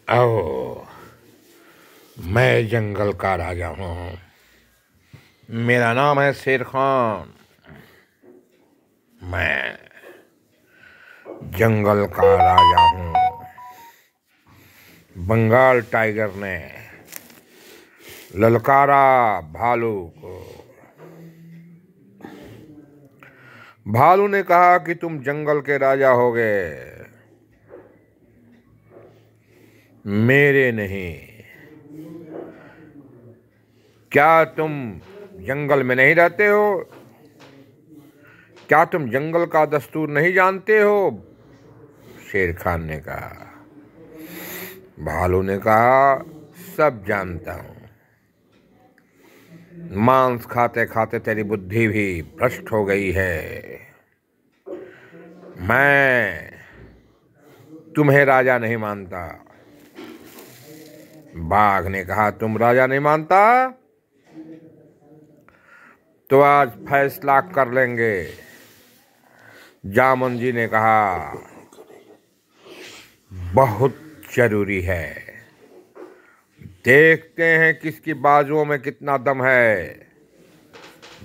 ओह, मैं जंगल का राजा हूँ। मेरा नाम है शेर खान। मैं जंगल का राजा हूँ। बंगाल टाइगर ने ललकारा भालू को। भालू ने कहा कि तुम जंगल के राजा होगे, मेरे नहीं। क्या तुम जंगल में नहीं रहते हो? क्या तुम जंगल का दस्तूर नहीं जानते हो? शेर खान ने कहा। भालू ने कहा, सब जानता हूं। मांस खाते खाते तेरी बुद्धि भी भ्रष्ट हो गई है। मैं तुम्हें राजा नहीं मानता। बाघ ने कहा, तुम राजा नहीं मानता तो आज फैसला कर लेंगे। जामुन जी ने कहा, बहुत जरूरी है। देखते हैं किसकी बाजुओं में कितना दम है।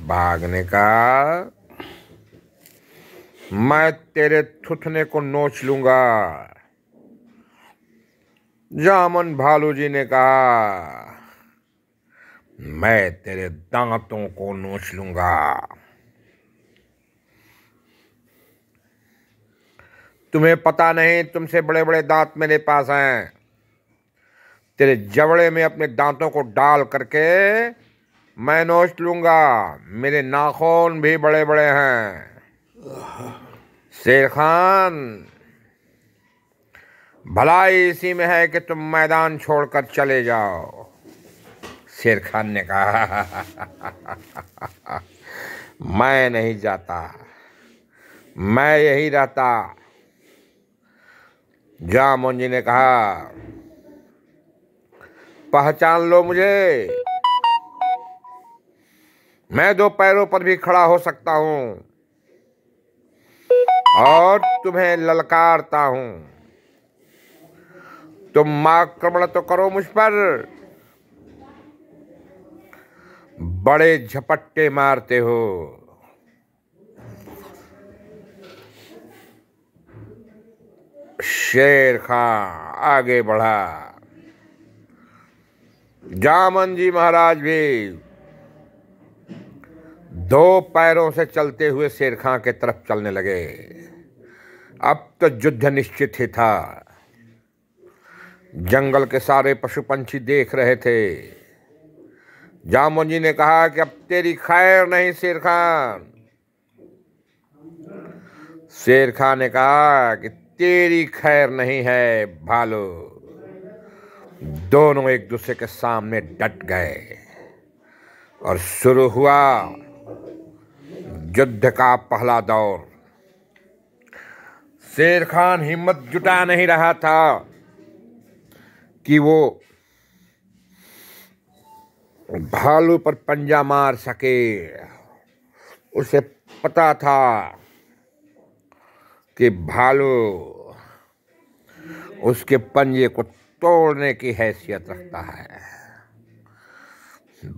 बाघ ने कहा, मैं तेरे थुथने को नोच लूंगा। जामुन भालू जी ने कहा, मैं तेरे दांतों को नोच लूंगा। तुम्हें पता नहीं, तुमसे बड़े बड़े दांत मेरे पास हैं। तेरे जबड़े में अपने दांतों को डाल करके मैं नोच लूंगा। मेरे नाखून भी बड़े बड़े हैं। शेर खान, भलाई इसी में है कि तुम मैदान छोड़कर चले जाओ। शेर खान ने कहा, मैं नहीं जाता, मैं यही रहता। जामुन जी ने कहा, पहचान लो मुझे। मैं दो पैरों पर भी खड़ा हो सकता हूं और तुम्हें ललकारता हूं। तुम आक्रमण तो करो मुझ पर। बड़े झपट्टे मारते हो। शेर खान आगे बढ़ा। जामुन जी महाराज भी दो पैरों से चलते हुए शेर खान के तरफ चलने लगे। अब तो युद्ध निश्चित ही था। जंगल के सारे पशु पंछी देख रहे थे। जामुन जी ने कहा कि अब तेरी खैर नहीं शेर खान। शेर खान ने कहा कि तेरी खैर नहीं है भालू। दोनों एक दूसरे के सामने डट गए और शुरू हुआ युद्ध का पहला दौर। शेर खान हिम्मत जुटा नहीं रहा था कि वो भालू पर पंजा मार सके। उसे पता था कि भालू उसके पंजे को तोड़ने की हैसियत रखता है।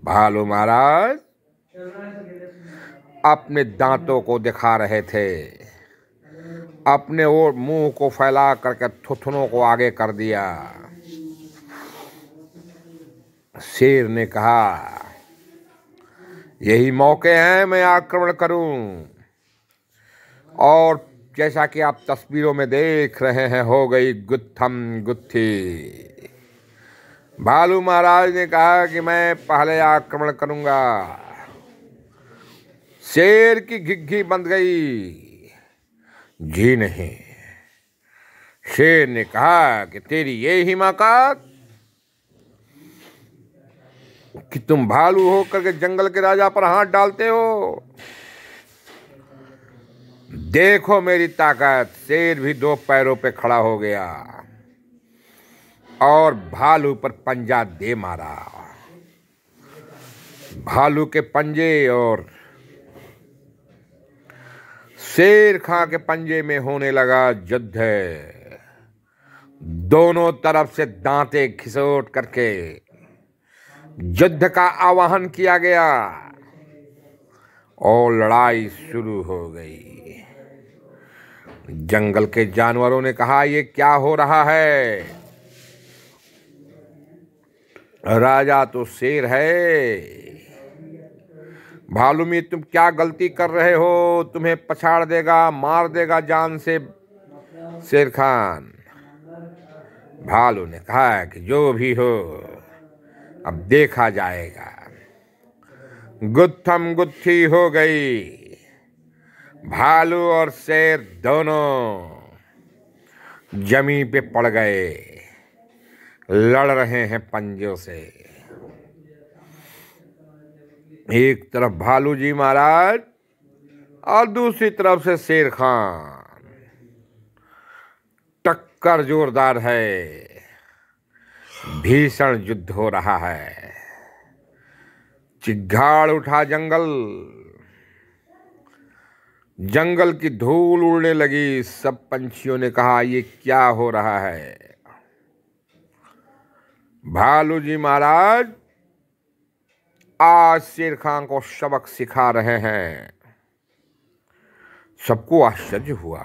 भालू महाराज अपने दांतों को दिखा रहे थे। अपने और मुंह को फैला करके थुथनों को आगे कर दिया। शेर ने कहा, यही मौके हैं मैं आक्रमण करूं। और जैसा कि आप तस्वीरों में देख रहे हैं, हो गई गुत्थम गुत्थी। भालू महाराज ने कहा कि मैं पहले आक्रमण करूंगा। शेर की घिघी बंध गई। जी नहीं। शेर ने कहा कि तेरी ये हिमाकत कि तुम भालू होकर के जंगल के राजा पर हाथ डालते हो। देखो मेरी ताकत। शेर भी दो पैरों पे खड़ा हो गया और भालू पर पंजा दे मारा। भालू के पंजे और शेर खां के पंजे में होने लगा युद्ध। दोनों तरफ से दांते घिसोट करके युद्ध का आह्वान किया गया और लड़ाई शुरू हो गई। जंगल के जानवरों ने कहा, ये क्या हो रहा है? राजा तो शेर है। भालू में तुम क्या गलती कर रहे हो? तुम्हें पछाड़ देगा, मार देगा जान से शेर खान। भालू ने कहा कि जो भी हो अब देखा जाएगा। गुत्थम गुत्थी हो गई। भालू और शेर दोनों जमीन पे पड़ गए, लड़ रहे हैं पंजों से। एक तरफ भालू जी महाराज और दूसरी तरफ से शेर खान। टक्कर जोरदार है, भीषण युद्ध हो रहा है। चिघाड़ उठा जंगल, जंगल की धूल उड़ने लगी। सब पंछियों ने कहा, ये क्या हो रहा है? भालू जी महाराज आज शेर खान को सबक सिखा रहे हैं। सबको आश्चर्य हुआ।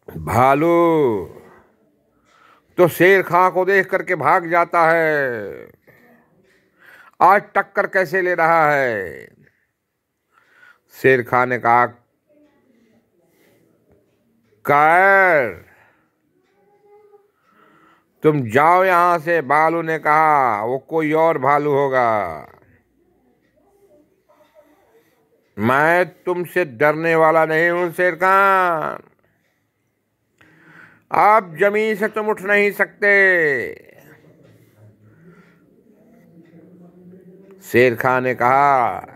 भालू तो शेर खान को देख करके भाग जाता है, आज टक्कर कैसे ले रहा है? शेर खान ने कहा, कायर तुम जाओ यहां से। भालू ने कहा, वो कोई और भालू होगा। मैं तुमसे डरने वाला नहीं हूं शेर खान। आप जमीन से तुम उठ नहीं सकते। शेर खान ने कहा,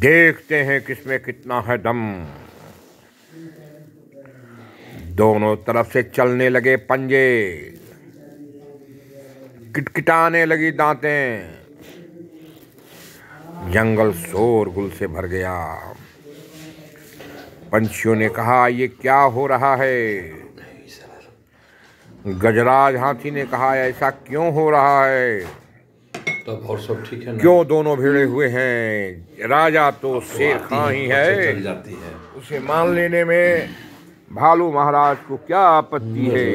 देखते हैं किसमें कितना है दम। दोनों तरफ से चलने लगे पंजे, किटकिटाने लगी दांतें। जंगल शोरगुल से भर गया। पंछियों ने कहा, ये क्या हो रहा है? गजराज हाथी ने कहा, ऐसा क्यों हो रहा है? तब और सब ठीक है ना? क्यों दोनों भिड़े हुए हैं? राजा तो शेर खान ही है, चल जाती है। उसे मान लेने में भालू महाराज को क्या आपत्ति है?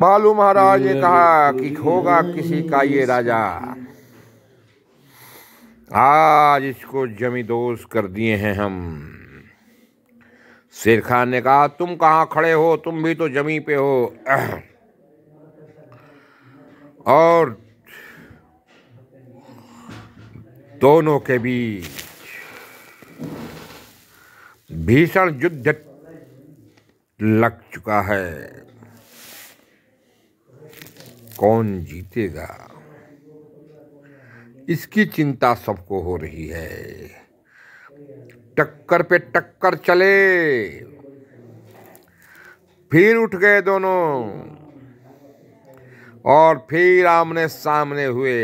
भालू महाराज ने कहा कि होगा किसी का ये राजा। आज इसको जमींदोज कर दिए हैं हम। शेर खान ने कहा, तुम कहाँ खड़े हो? तुम भी तो जमीन पे हो। और दोनों के बीच भीषण युद्ध लग चुका है। कौन जीतेगा, इसकी चिंता सबको हो रही है। टक्कर पे टक्कर चले, फिर उठ गए दोनों और फिर आमने सामने हुए।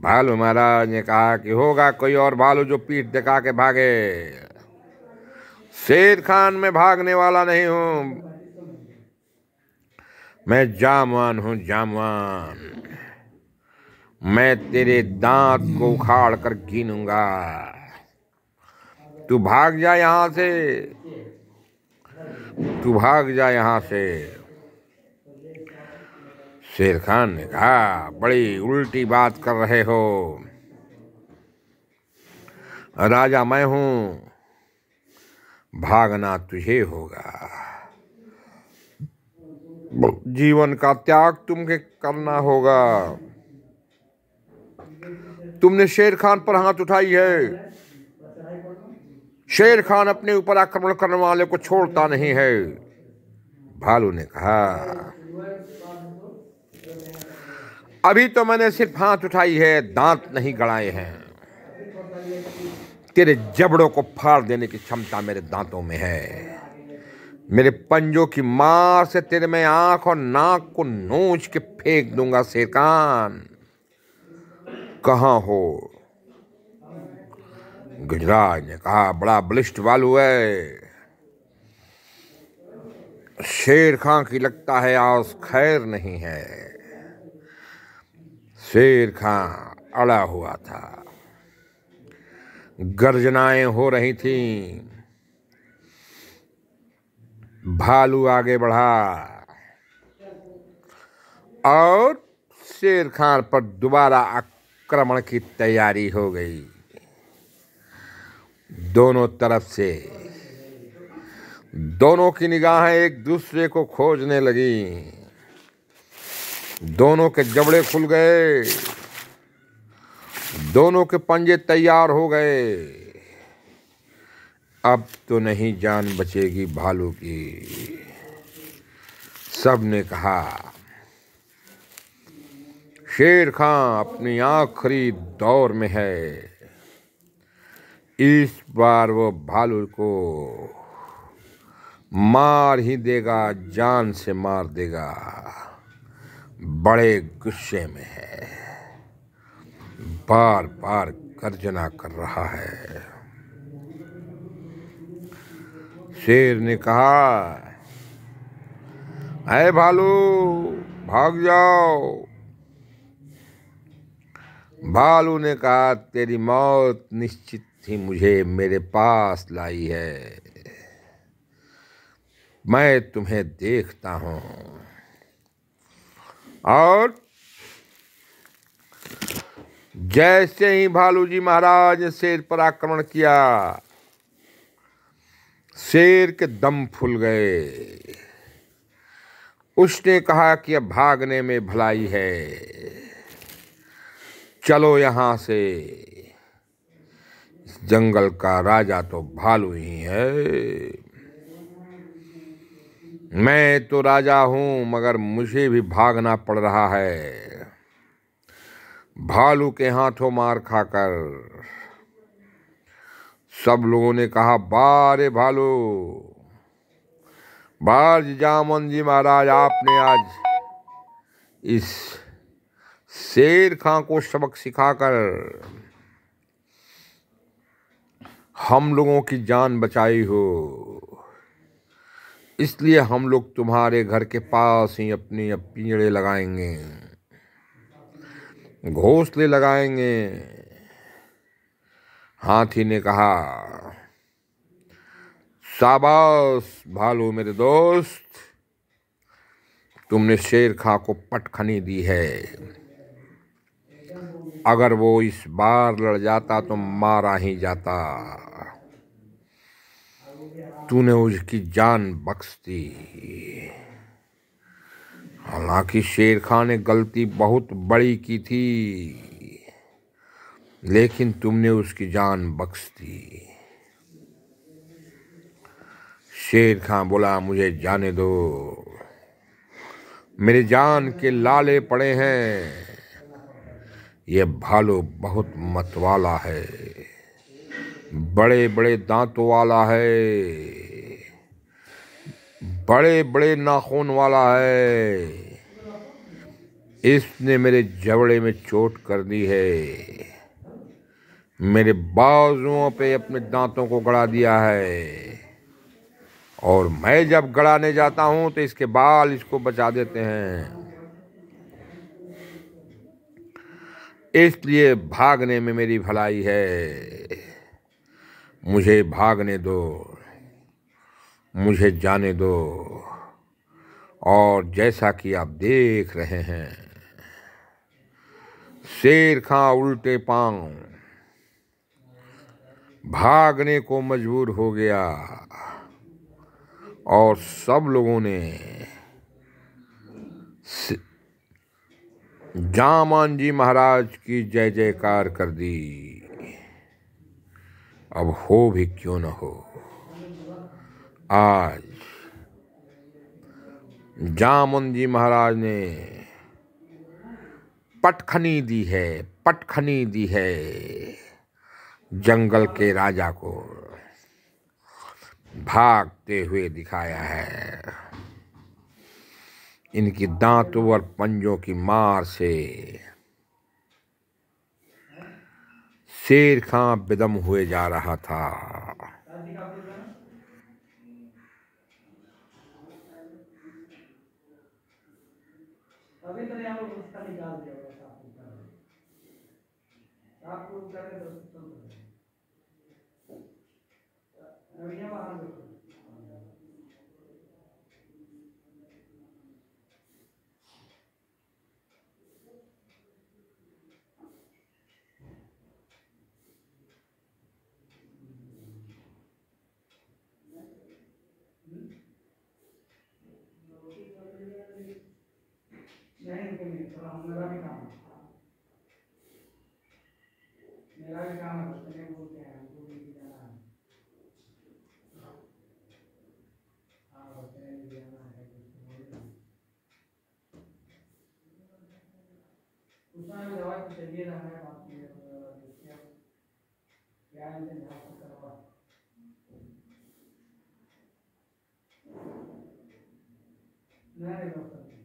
भालू महाराज ने कहा कि होगा कोई और भालू जो पीठ दिखा के भागे। शेर खान में भागने वाला नहीं हूं, मैं जामवान हूं, जामवान। मैं तेरे दांत को उखाड़ कर गिनूंगा। तू भाग जा यहां से, तू भाग जा यहां से। शेर खान ने कहा, बड़ी उल्टी बात कर रहे हो। राजा मैं हूं, भागना तुझे होगा। जीवन का त्याग तुमके करना होगा। तुमने शेर खान पर हाथ उठाई है। शेर खान अपने ऊपर आक्रमण करने वाले को छोड़ता नहीं है। भालू ने कहा, अभी तो मैंने सिर्फ हाथ उठाई है, दांत नहीं गड़ाए हैं। तेरे जबड़ों को फाड़ देने की क्षमता मेरे दांतों में है। मेरे पंजों की मार से तेरे में आंख और नाक को नोच के फेंक दूंगा। शेर खान कहाँ हो? गजराज ने कहा, बड़ा बलिष्ठ भालू है। शेर खां की लगता है आज खैर नहीं है। शेर खां अड़ा हुआ था, गर्जनाएं हो रही थीं। भालू आगे बढ़ा और शेर खान पर दोबारा आक्रमण की तैयारी हो गई। दोनों तरफ से दोनों की निगाहें एक दूसरे को खोजने लगी। दोनों के जबड़े खुल गए, दोनों के पंजे तैयार हो गए। अब तो नहीं जान बचेगी भालू की। सब ने कहा, शेर खां अपनी आखिरी दौर में है। इस बार वो भालू को मार ही देगा, जान से मार देगा। बड़े गुस्से में है, बार बार गर्जना कर रहा है। शेर ने कहा, ऐ भालू भाग जाओ। भालू ने कहा, तेरी मौत निश्चित ही मुझे मेरे पास लाई है। मैं तुम्हें देखता हूं। और जैसे ही भालू जी महाराज ने शेर पर आक्रमण किया, शेर के दम फूल गए। उसने कहा कि अब भागने में भलाई है, चलो यहां से। इस जंगल का राजा तो भालू ही है। मैं तो राजा हूं, मगर मुझे भी भागना पड़ रहा है भालू के हाथों मार खाकर। सब लोगों ने कहा, बारे भालू, बाज जामन जी महाराज, आपने आज इस शेर खां को सबक सिखाकर हम लोगों की जान बचाई हो। इसलिए हम लोग तुम्हारे घर के पास ही अपनी पिंजड़े लगाएंगे, घोंसले लगाएंगे। हाथी ने कहा, शाबाश भालू मेरे दोस्त, तुमने शेर खां को पटखनी दी है। अगर वो इस बार लड़ जाता तो मारा ही जाता। तूने उसकी जान बख्श दी। हालांकि शेर खां ने गलती बहुत बड़ी की थी, लेकिन तुमने उसकी जान बख्श दी। शेर खां बोला, मुझे जाने दो, मेरे जान के लाले पड़े हैं। ये भालू बहुत मतवाला है, बड़े बड़े दांतों वाला है, बड़े बड़े नाखून वाला है। इसने मेरे जबड़े में चोट कर दी है, मेरे बाजुओं पे अपने दांतों को गड़ा दिया है। और मैं जब गड़ाने जाता हूं तो इसके बाल इसको बचा देते हैं। इसलिए भागने में मेरी भलाई है। मुझे भागने दो, मुझे जाने दो। और जैसा कि आप देख रहे हैं, शेर खां उल्टे पांव भागने को मजबूर हो गया। और सब लोगों ने जामन जी महाराज की जय जयकार कर दी। अब हो भी क्यों न हो, आज जामन जी महाराज ने पटखनी दी है, पटखनी दी है जंगल के राजा को। भागते हुए दिखाया है। इनकी दांतों और पंजों की मार से शेर खां बेदम हुए जा रहा था। अभी तो नहीं, हम उसका निकाल दिया होगा साफ सुथरा। साफ सुथरा करे तो चल रहा है। अभी ये बाहर देखो। नहीं, थोड़ा मेरा भी काम है। मेरा भी काम है, बच्चे ने बोल के आया, हमको भी जाना है। हाँ, बच्चे ने भी जाना है, कुछ बोले ना। उसमें भी दवाई तो चाहिए ना, हमें बात की है, देखते हैं क्या इनसे ध्यान से करवा। नहीं डॉक्टर